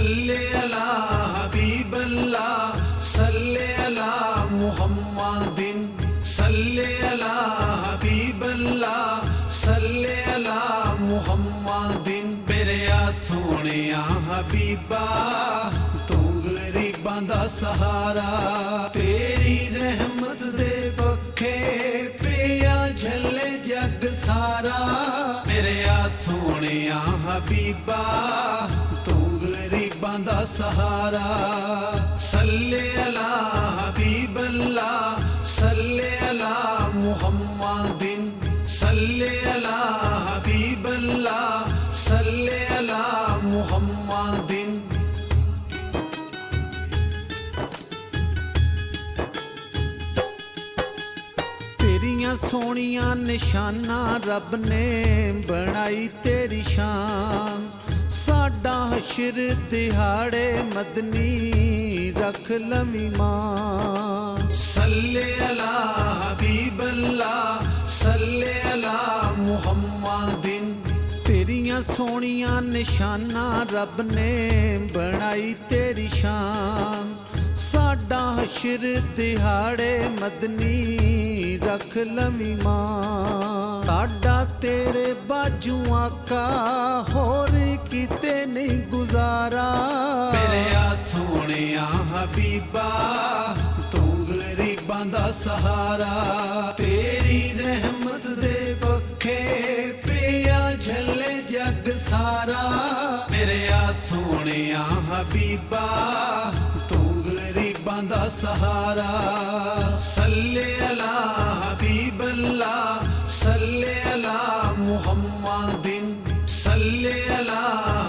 सल्ले अला हबीबल्लाह सल्ले अला मुहम्मदिन सल्ले अला हबीबल्लाह सल्ले अला मुहम्मदिन मेरे आ सोहणिया हबीबा तू गरीबां दा सहारा तेरी रहमत दे पखे पिया झले जग सारा मेरे आ सोहणिया हबीबा तू गरीबां दा सहारा सल्ले अला हबीबल्लाह सल्ले अला मुहम्मदिन सल्ले अला हबीबल्लाह सल्ले अला मुहम्मदिन तेरियां सोहणियां निशाना रब ने बनाई तेरी शान साडा हशर दिहाड़े मदनी रख लवी मान सल्ले अला हबीबल्लाह सल्ले अला मुहम्मदिन तेरियां सोहणियां निशाना रब ने बनाई तेरी शान साडा हशर दिहाड़े मदनी रख लवी मान साडा तेरे बाजू आका होर किते नहीं गुजारा मेरे आ सोहणिया हबीबा तू गरीबां दा सहारा तेरी रहमत दे पखे पिया झले जग सारा मेरे आ सोहणिया हबीबा तू गरीबां दा सहारा सल्ले अला हबीबल्लाह सल्ले अला मुहम्मदिन सल्ले अला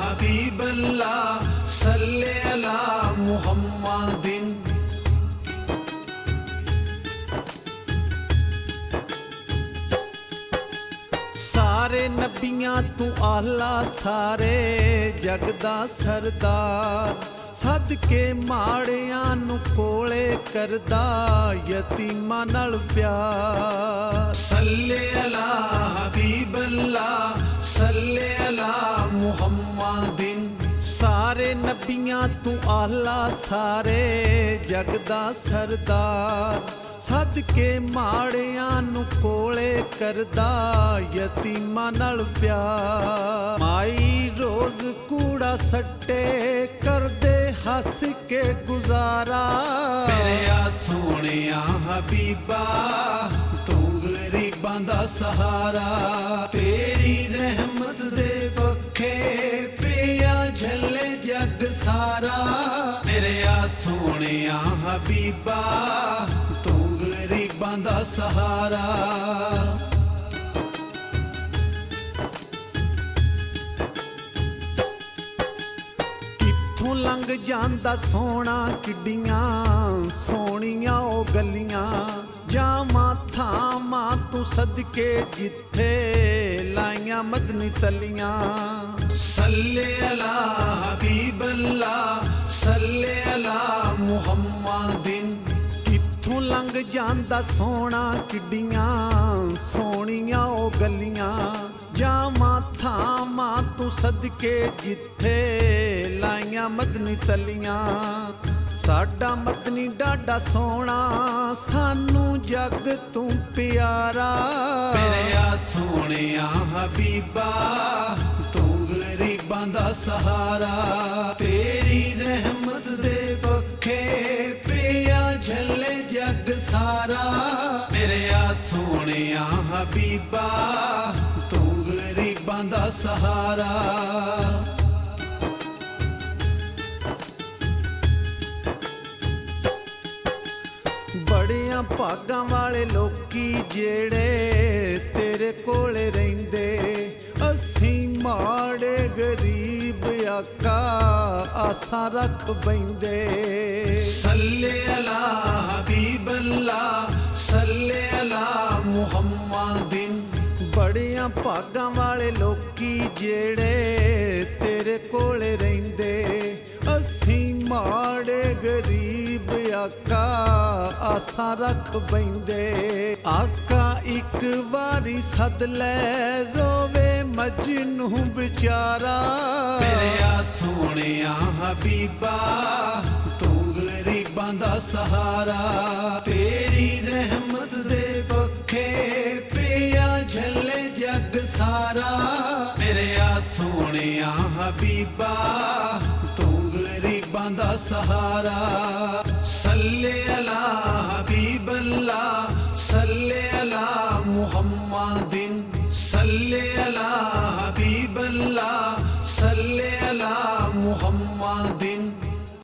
हबीबल्लाह सल्ले अला मुहम्मदिन सारे नबियां तू आला सारे जग दा सरदार सदके माड़ियां नू कोले करदा यतीमां नाल प्यार सल्ले अला हबीबल्लाह सल्ले अला मुहम्मदिन सारे नबियां तू आला सारे जग दा सरदार सदके माड़ियां नू कोले करदा यतीमां नाल प्यार माई रोज कूड़ा सट्टे करदे हस के गुजारा मेरे आ सोहणिया हबीबा तू गरीबां दा सहारा तेरी रहमत दे पखे पिया झले जग सारा मेरे आ सोहणिया हबीबा तू गरीबां दा सहारा लंघ जांदा सोहना किड्डियां सोहणियां ओ गलियां जावां थावां तू सदके जिथे लाइयां मदनी तलियां सल्ले अला हबीबल्लाह सल्ले अला मुहम्मदिन कित्थों लंघ जांदा सोहना किड्डियां सोहणियां ओ गलियां जावां थावां तू सदके जिथे लाइयां मदनी तलियां साडा मदनी डाडा सोहना सानू जग तू प्यारा मेरे आ सोहणिया हबीबा तू गरीबां दा सहारा तेरी रहमत दे पखे पिया झले जग सारा मेरे आ सोहणिया हबीबा तू गरीबां दा सहारा बड़ियां भागां वाले लोकी जेड़े तेरे कोले रहिंदे असीं माड़े गरीब आका आसां रख बैंदे सल्ले अला हबीबल्लाह सल्ले अला मुहम्मदिन बड़ियां भागां वाले लोकी जेड़े तेरे कोले रहिंदे असीं माड़े गरीब आका आसां रख बैंदे आका ਇੱਕ ਵਾਰੀ ਸੱਦ ਲੈ ਰੋਵੇ ਮਜਨੂ ਵਿਚਾਰਾ ਮੇਰਿਆ ਸੋਹਣਿਆ ਹਬੀਬਾ ਤੂੰ ਗਰੀਬਾਂ ਦਾ ਸਹਾਰਾ ਤੇਰੀ ਰਹਿਮਤ ਦੇ ਪੱਖੇ ਪਿਆ ਝੱਲੇ ਜੱਗ ਸਾਰਾ ਮੇਰਿਆ ਸੋਹਣਿਆ ਹਬੀਬਾ ਤੂੰ ਗਰੀਬਾਂ ਦਾ ਸਹਾਰਾ ਸੱਲੇ ਅਲਾ ਹਬੀਬ ਅੱਲਾ ਸੱਲੇ ਅਲਾ ਮੁਹੰਮਦਿਨ ਸੱਲੇ